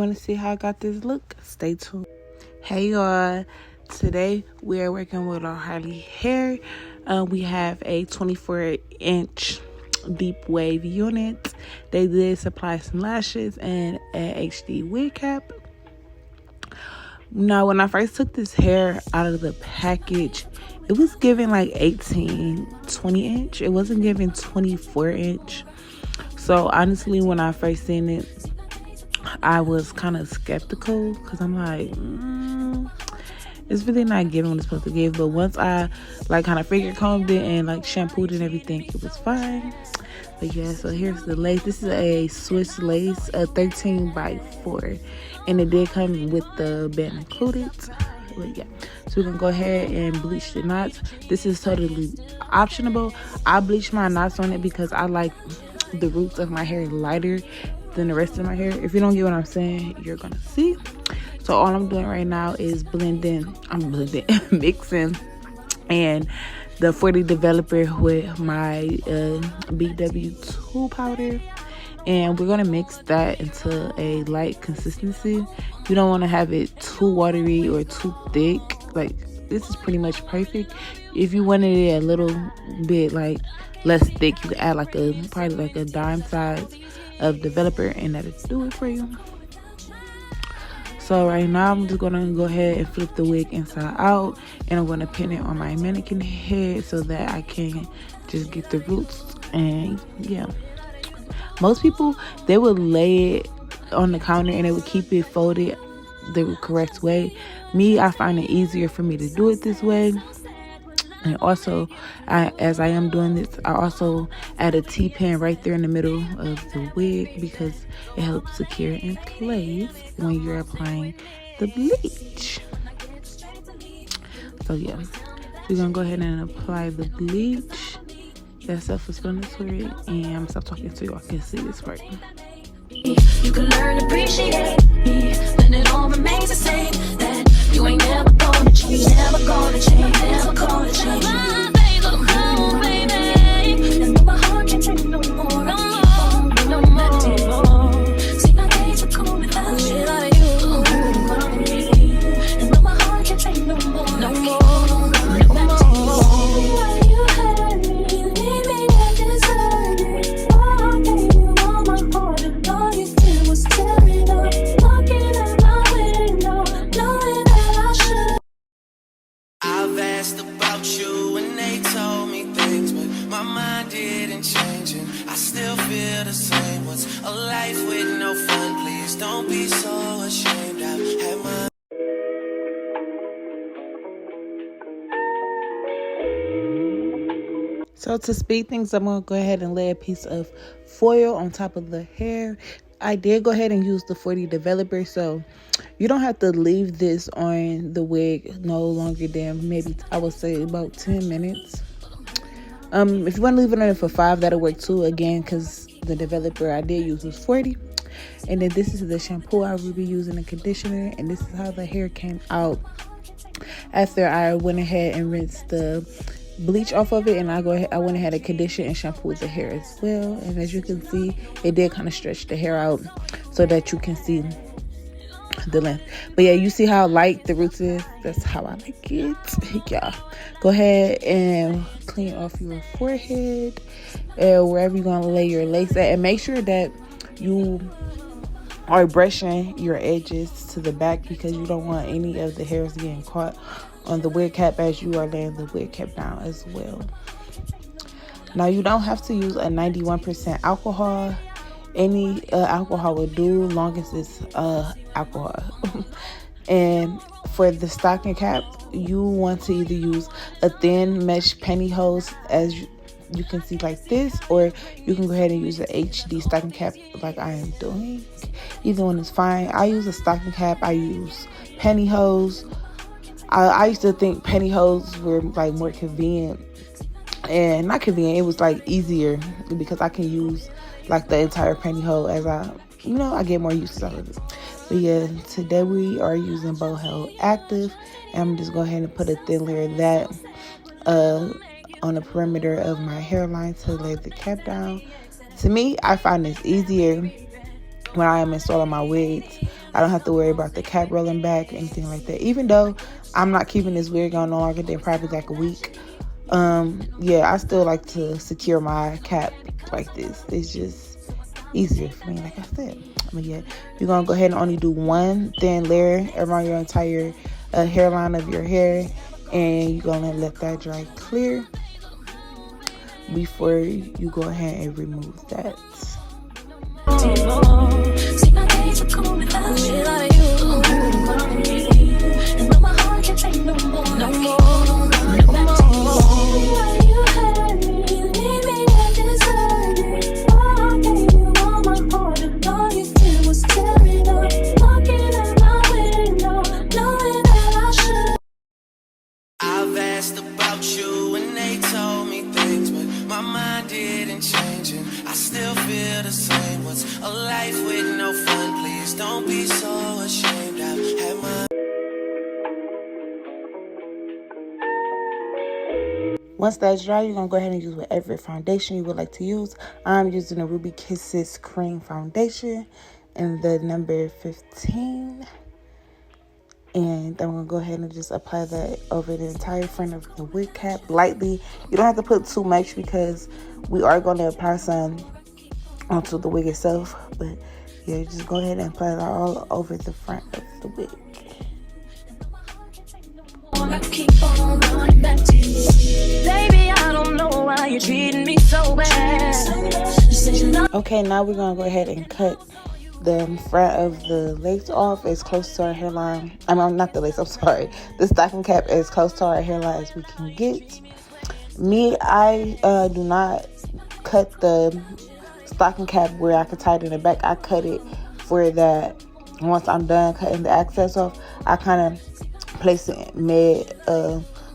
want to see how I got this look, stay tuned. Hey y'all, today we are working with Larhali Hair. We have a 24-inch deep wave unit. They did supply some lashes and an HD wig cap. Now, when I first took this hair out of the package, it was giving like 20 inch. It wasn't giving 24 inch. So honestly, when I first seen it, I was kind of skeptical because I'm like, it's really not giving what it's supposed to give. But once I like kind of finger combed it and like shampooed and everything, it was fine. But yeah, so here's the lace. This is a Swiss lace, a 13x4, and it did come with the band included. But yeah, so we're gonna go ahead and bleach the knots. This is totally optional. I bleach my knots on it because I like the roots of my hair lighter than the rest of my hair. If you don't get what I'm saying, you're gonna see. So all I'm doing right now is mixing and the 40 developer with my BW2 powder, and we're gonna mix that into a light consistency. You don't want to have it too watery or too thick. Like, this is pretty much perfect. If you wanted it a little bit like less thick, you could add like probably like a dime size of developer, and that'll do it for you. So right now I'm just gonna go ahead and flip the wig inside out, and I'm gonna pin it on my mannequin head so that I can just get the roots. And yeah, most people, they would lay it on the counter and they would keep it folded the correct way. Me, I find it easier for me to do it this way. And also, as I am doing this, I also add a T-pin right there in the middle of the wig because it helps secure in place when you're applying the bleach. So yeah, we're gonna go ahead and apply the bleach. That's self-explanatory, and I'm gonna stop talking so y'all can see this part. You can learn to appreciate me when it all remains the same. That you ain't never gonna change, never gonna change, never gonna change. My baby, oh baby, and my heart can't take no more, no more. See my days are cold without you, like you. And my heart can't take no more, no more. A life with no fun, please don't be so ashamed. I've had my So to speed things, I'm gonna go ahead and lay a piece of foil on top of the hair. I did go ahead and use the 40 developer, so you don't have to leave this on the wig no longer than maybe, I would say, about 10 minutes. If you want to leave it on it for 5, that'll work too, again, because the developer I did use was 40. And then this is the shampoo I will be using, the conditioner, and this is how the hair came out after I went ahead and rinsed the bleach off of it. And I went ahead and conditioned and shampooed the hair as well. And as you can see, it did kind of stretch the hair out so that you can see the length. But yeah, you see how light the roots is? That's how I like it. Yeah, go ahead and clean off your forehead and wherever you're gonna lay your lace at, and make sure that you are brushing your edges to the back because you don't want any of the hairs getting caught on the wig cap as you are laying the wig cap down as well. Now, you don't have to use a 91% alcohol. Any alcohol will do, long as it's alcohol. And for the stocking cap, you want to either use a thin mesh pantyhose, as you can see like this, or you can go ahead and use an HD stocking cap like I am doing. Either one is fine. I use a stocking cap. I use pantyhose. I used to think pantyhose were like more convenient, and not convenient, it was like easier because I can use like the entire pantyhose as I get more use out of it. But yeah, today we are using Boho Active, and I'm just go ahead and put a thin layer of that on the perimeter of my hairline to lay the cap down. To me, I find this easier when I am installing my wigs. I don't have to worry about the cap rolling back or anything like that. Even though I'm not keeping this wig on no longer than probably like a week. Yeah, I still like to secure my cap like this. It's just easier for me, like I said. But yeah, you're gonna go ahead and only do one thin layer around your entire hairline of your hair, and you're gonna let that dry clear before you go ahead and remove that. See, my days are cool without you. Like you. And my heart can't take no more. No more. No more. You hurt me. You leave me that deserted. Oh, I gave you all my heart, and all you did was tear it up. Looking at my window, knowing that I should. I've asked about you and they told me things, but my mind didn't change and I still feel the same. What's a life with no fun? Please don't be so ashamed. I've had my... Once that's dry, you're going to go ahead and use whatever foundation you would like to use. I'm using a Ruby Kisses Cream Foundation in the number 15. And I'm going to go ahead and just apply that over the entire front of the wig cap lightly. You don't have to put too much because we are going to apply some onto the wig itself. But yeah, just go ahead and apply that all over the front of the wig. I keep on going back to you. Baby, I don't know why you're treating me so bad. Okay, now we're going to go ahead and cut the front of the lace off as close to our hairline. Not the lace, I'm sorry. The stocking cap as close to our hairline as we can get. Me, I do not cut the stocking cap where I could tie it in the back. I cut it for that. Once I'm done cutting the excess off, I kind of place it mid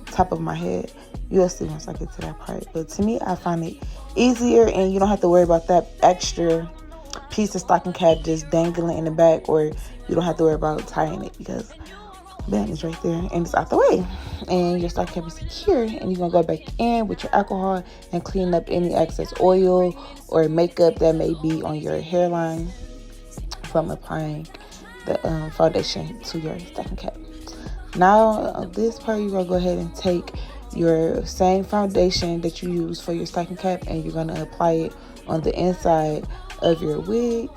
top of my head. You'll see once I get to that part. But to me, I find it easier, and you don't have to worry about that extra piece of stocking cap just dangling in the back, or you don't have to worry about tying it because bam, it's right there and it's out the way, and your stocking cap is secure. And you're gonna go back in with your alcohol and clean up any excess oil or makeup that may be on your hairline from applying the foundation to your stocking cap. Now on this part, you're gonna go ahead and take your same foundation that you use for your stocking cap, and you're gonna apply it on the inside of your wig.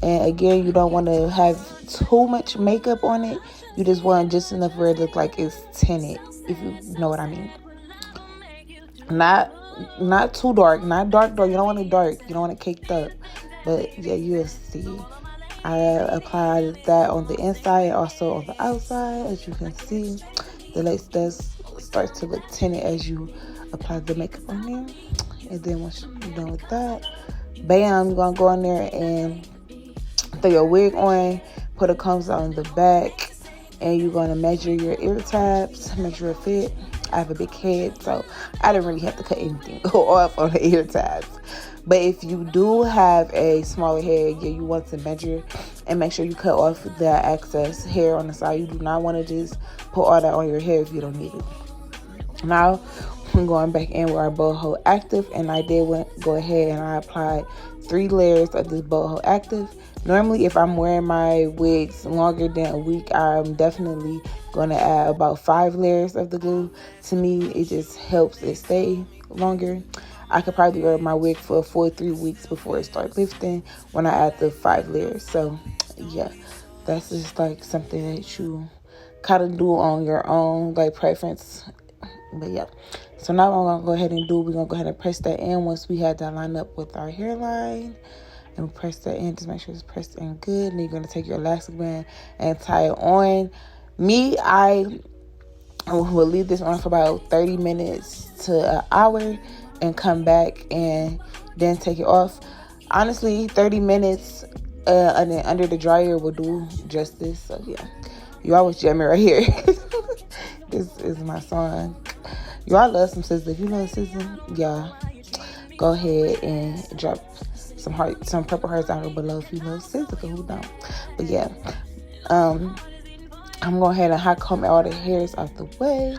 And again, you don't want to have too much makeup on it. You just want just enough where it looks like it's tinted, if you know what I mean. Not too dark, not dark. You don't want it dark. You don't want it caked up. But yeah, you'll see. I applied that on the inside and also on the outside. As you can see, the lace does start to look tinted as you apply the makeup on there. And then once you're done with that, bam, you're gonna go in there and throw your wig on, put a combs on the back, and you're gonna measure your ear tabs, measure a fit. I have a big head, so I didn't really have to cut anything off on the ear tabs. But if you do have a smaller head, yeah, you want to measure and make sure you cut off the excess hair on the side. You do not want to just put all that on your hair if you don't need it. Now, I'm going back in with our bow hold active, and I did go ahead and I applied 3 layers of this bow hold active. Normally, if I'm wearing my wigs longer than a week, I'm definitely going to add about 5 layers of the glue. To me, it just helps it stay longer. I could probably wear my wig for a full 3 weeks before it starts lifting when I add the 5 layers. So, yeah, that's just like something that you kind of do on your own, like preference. But yeah, so now what I'm going to go ahead and do, we're going to go ahead and press that in once we have that lined up with our hairline. And press that in, just make sure it's pressed in good. And you're going to take your elastic band and tie it on. Me, I will leave this on for about 30 minutes to an hour and come back and then take it off. Honestly, 30 minutes and then under the dryer will do justice. So yeah, you always jam it right here. This is my song. Y'all love some SZA. If you love SZA, y'all go ahead and drop some purple hearts down below if you love SZA, because who don't? But yeah, I'm going ahead and hot comb all the hairs out the way.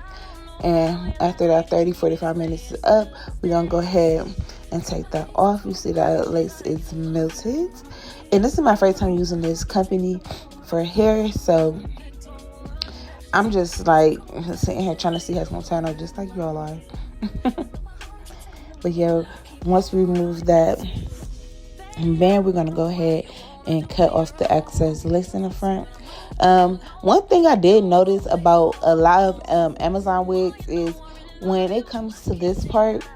And after that 30-45 minutes is up, we're going to go ahead and take that off. You see that lace is melted. And this is my first time using this company for hair. So I'm just like sitting here trying to see how it's gonna turn out, just like y'all are. But yeah, once we remove that band, we're gonna go ahead and cut off the excess lace in the front. One thing I did notice about a lot of Amazon wigs is when it comes to this part,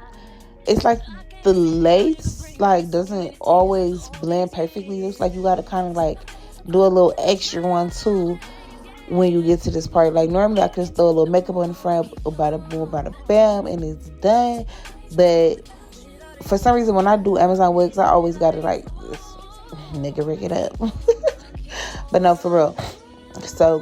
it's like the lace like doesn't always blend perfectly. It's like you gotta kind of like do a little extra one too when you get to this part. Like normally I can just throw a little makeup on the front, bada boom, bada bam, and it's done. But for some reason when I do Amazon wigs, I always gotta like this nigga rig it up. But no, for real. So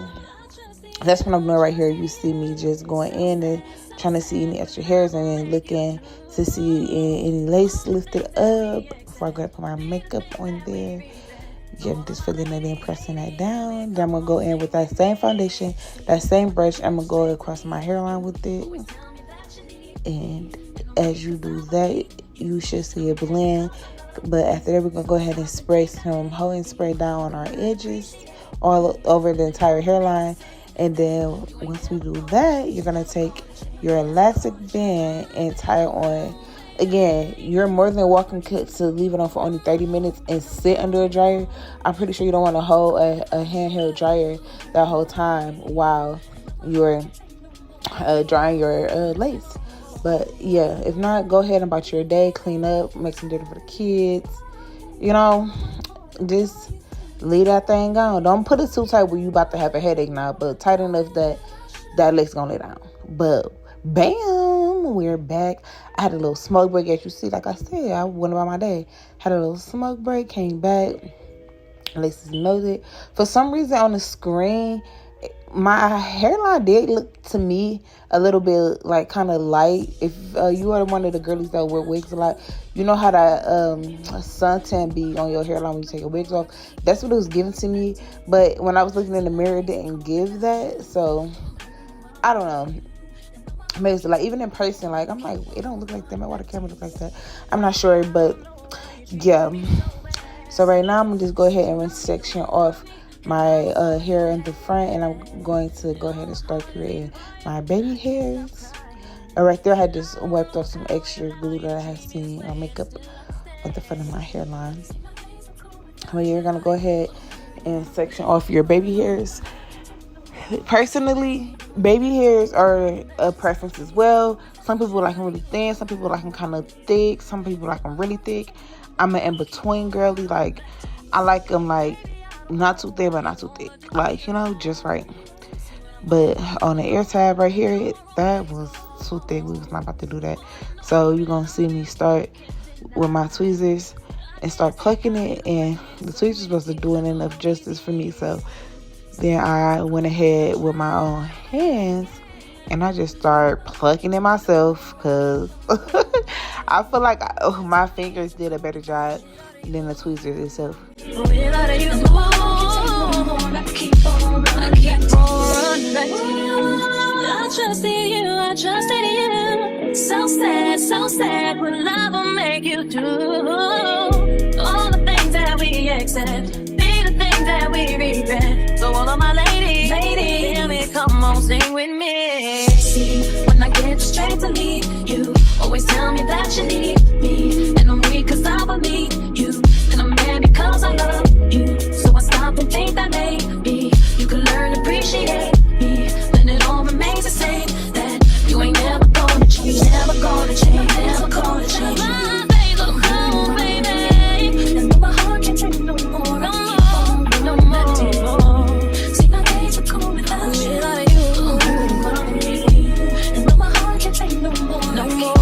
that's what I'm doing right here. You see me just going in and trying to see any extra hairs and then looking to see any lace lifted up before I go to put my makeup on there. Yeah, I'm just filling it in, pressing that down. Then I'm going to go in with that same foundation, that same brush. I'm going to go across my hairline with it. And as you do that, you should see it blend. But after that, we're going to go ahead and spray some Hoeing spray down on our edges, all over the entire hairline. And then once we do that, you're going to take your elastic band and tie it on. Again, you're more than welcome to leave it on for only 30 minutes and sit under a dryer. I'm pretty sure you don't want to hold a handheld dryer that whole time while you're drying your lace. But yeah, if not, go ahead and about your day, clean up, make some dinner for the kids. You know, just leave that thing on. Don't put it too tight where you about to have a headache now, but tight enough that lace gonna lay down. But bam, we're back. I had a little smoke break, as you see. Like I said, I went about my day. Had a little smoke break, came back. Laces melted. For some reason on the screen, my hairline did look to me a little bit like kind of light. If you are one of the girlies that wear wigs a lot, you know how that suntan be on your hairline when you take your wigs off. That's what it was giving to me. But when I was looking in the mirror, it didn't give that. So I don't know. Maybe it's like even in person, like I'm like, it don't look like that. Why the camera look like that? I'm not sure, but yeah. So right now I'm gonna just go ahead and section off my hair in the front, and I'm going to go ahead and start creating my baby hairs. Right there, I had just wiped off some extra glue that I had seen on makeup at the front of my hairline. But you're gonna go ahead and section off your baby hairs. Personally, baby hairs are a preference as well. Some people like them really thin, some people like them kind of thick, some people like them really thick. I'm an in-between girly. Like, I like them like not too thin but not too thick, like, you know, just right. But on the air tab right here, that was too thick. We was not about to do that. So you're gonna see me start with my tweezers and start plucking it, and the tweezers wasn't doing enough justice for me. So then I went ahead with my own hands and I just started plucking it myself, because I feel like my fingers did a better job than the tweezers itself. I trusted you, I trusted you. So sad when love will make you do all the things that we accept, be the things that we regret. So all of my ladies, hear me, come on, sing with me. See, when I get straight to me, you always tell me that you need me, and I'm weak cause I believe you, and I'm mad because I love you. So I stop and think that maybe you can learn to appreciate me, then it all remains the same, that you ain't never gonna change, never gonna change, never gonna change. My baby, oh baby, and my heart can't take no more, no more. See, my days are cold without you, and my heart can't take no more, no more.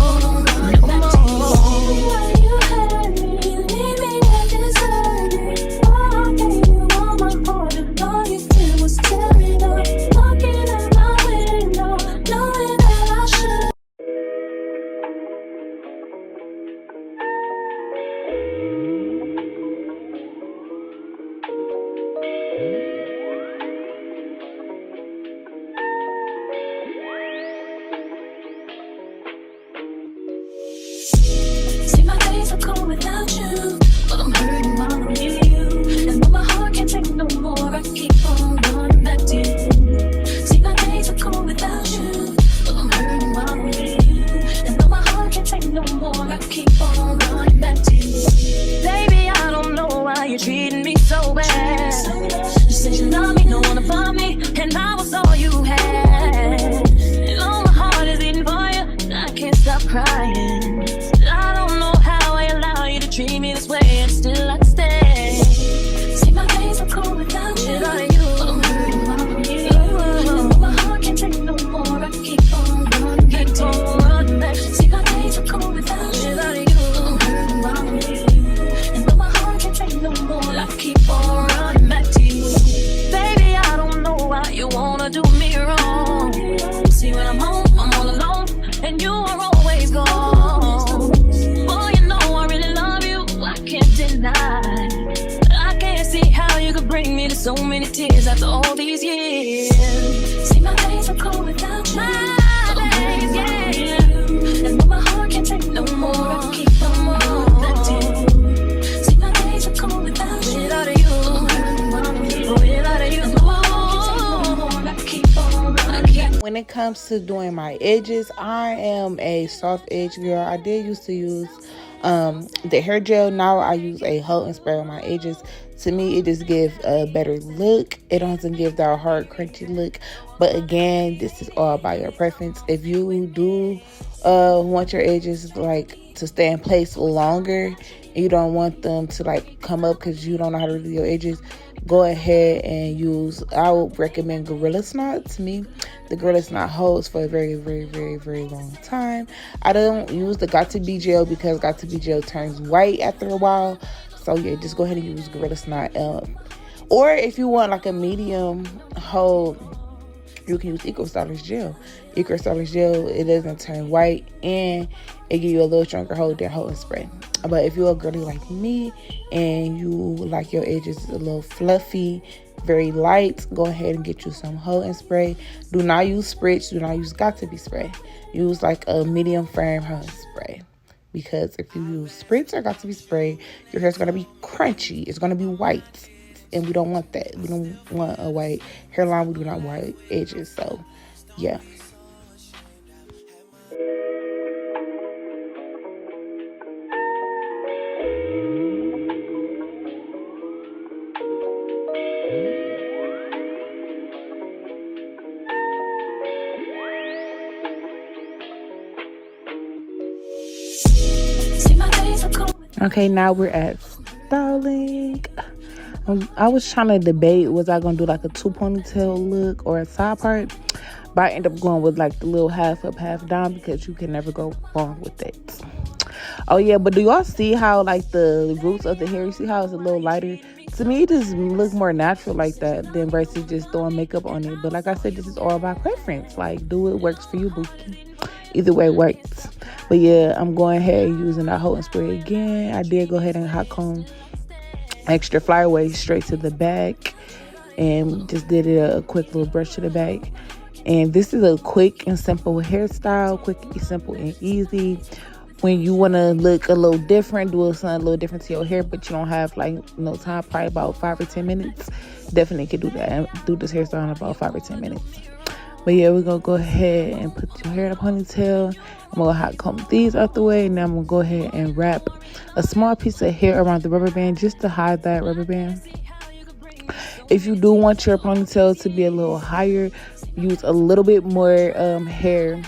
many tears after all these years. See, my days are cold without you. My days, yeah. And when my heart can't take no more, I can keep on without you. See, my days are cold without you. Without you. Without you. I can keep on. When it comes to doing my edges, I am a soft edge girl. I did used to use the hair gel. Now I use a hold and spray on my edges. To me, it just gives a better look. It doesn't give that hard, crunchy look. But again, this is all by your preference. If you do want your edges like to stay in place longer, and you don't want them to like come up because you don't know how to do your edges, go ahead and use, I would recommend Gorilla Snot. To me, the Gorilla Snot holds for a very, very, very, very long time. I don't use the Got To Be gel because Got To Be gel turns white after a while. So yeah, just go ahead and use Gorilla Snot. Or if you want like a medium hold, you can use Eco Stylish gel. Eco Stylish gel, it doesn't turn white and it gives you a little stronger hold than hold and spray. But if you're a girly like me and you like your edges a little fluffy, very light, go ahead and get you some hold and spray. Do not use spritz. Do not use Got To Be spray. Use like a medium firm hold and spray. Because if you use spritz or Got To Be spray, your hair's going to be crunchy. It's going to be white. And we don't want that. We don't want a white hairline. We do not want white edges. So, yeah. Okay, now we're at styling. I was trying to debate, was I going to do like a 2 ponytail look or a side part? But I ended up going with like the little half up, half down because you can never go wrong with it. Oh yeah, but do y'all see how like the roots of the hair, you see how it's a little lighter? To me, it just looks more natural like that than versus just throwing makeup on it. But like I said, this is all about preference. Like, do what works for you, bookie. Either way works. But yeah, I'm going ahead and using that hold and spray again. I did go ahead and hot comb extra flyaway straight to the back and just did it a quick little brush to the back. And this is a quick and simple hairstyle, quick, simple, and easy. When you want to look a little different, do something a little different to your hair, but you don't have like no time, probably about 5 or 10 minutes, definitely could do that. Do this hairstyle in about 5 or 10 minutes. But yeah, we're going to go ahead and put your hair in a ponytail. I'm going to hot comb these out the way. Now I'm going to go ahead and wrap a small piece of hair around the rubber band just to hide that rubber band. If you do want your ponytail to be a little higher, use a little bit more hair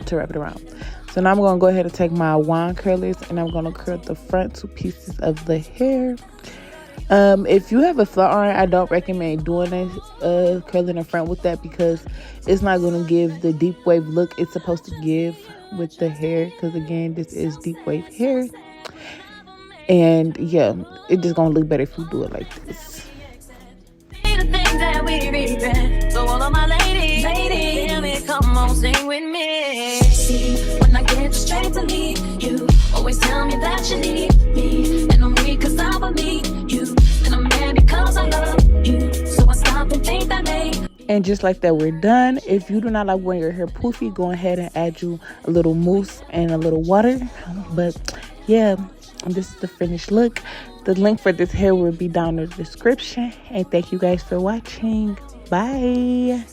to wrap it around. So now I'm going to go ahead and take my wand curlers and I'm going to curl the front 2 pieces of the hair. If you have a flat iron, I don't recommend doing a curl in the front with that because it's not going to give the deep wave look it's supposed to give with the hair, because again, this is deep wave hair. And yeah, it's just going to look better if you do it like this. So all of my ladies, hear me, come on, sing with me. See, when I get straight to leave, you always tell me that you need me, and I'm weak 'cause I believe you, and I'm mad because I love you. So I stop and think that maybe. And just like that, we're done. If you do not like wearing your hair poofy, go ahead and add you a little mousse and a little water. But yeah, this is the finished look. The link for this hair will be down in the description. And thank you guys for watching. Bye.